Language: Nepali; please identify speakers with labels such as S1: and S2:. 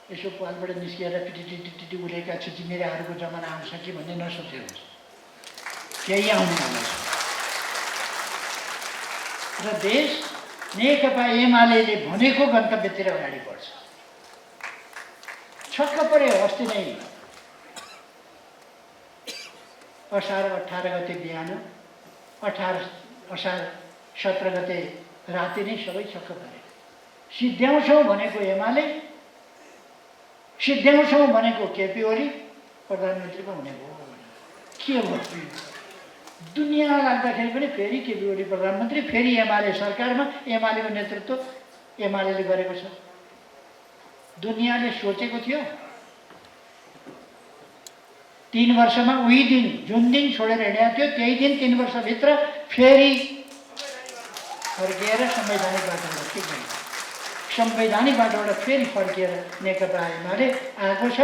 S1: यसो पालबाट निस्किएर टिटी उलेका छिचिमेराहरूको जमाना आउँछ कि भन्ने नसोचेर हुन्छ, केही आउनेवाला छ। र देश नेकपा एमाले भनेको गन्तव्यतिर अगाडि बढ्छ। छक्क पऱ्यो अस्ति नै असार 18 गते बिहान, असार 17 गते राति नै सबै छक्क परे। सिद्ध्याउँछौँ भनेको एमाले, सिद्ध्याउँछौँ भनेको केपी ओली, प्रधानमन्त्री पो हुने भयो। के भयो? दुनियाँ लाग्दाखेरि पनि फेरि केपी ओली प्रधानमन्त्री, फेरि एमाले सरकारमा, एमालेको नेतृत्व एमाले गरेको छ। दुनियाँले सोचेको थियो 3 वर्षमा उही दिन जुन दिन छोडेर हिँडेको थियो त्यही दिन 3 वर्षभित्र फेरि फर्किएर संवैधानिक बाटोबाट संवैधानिक बाटोबाट फेरि फर्किएर नेकपा एमाले आएको छ।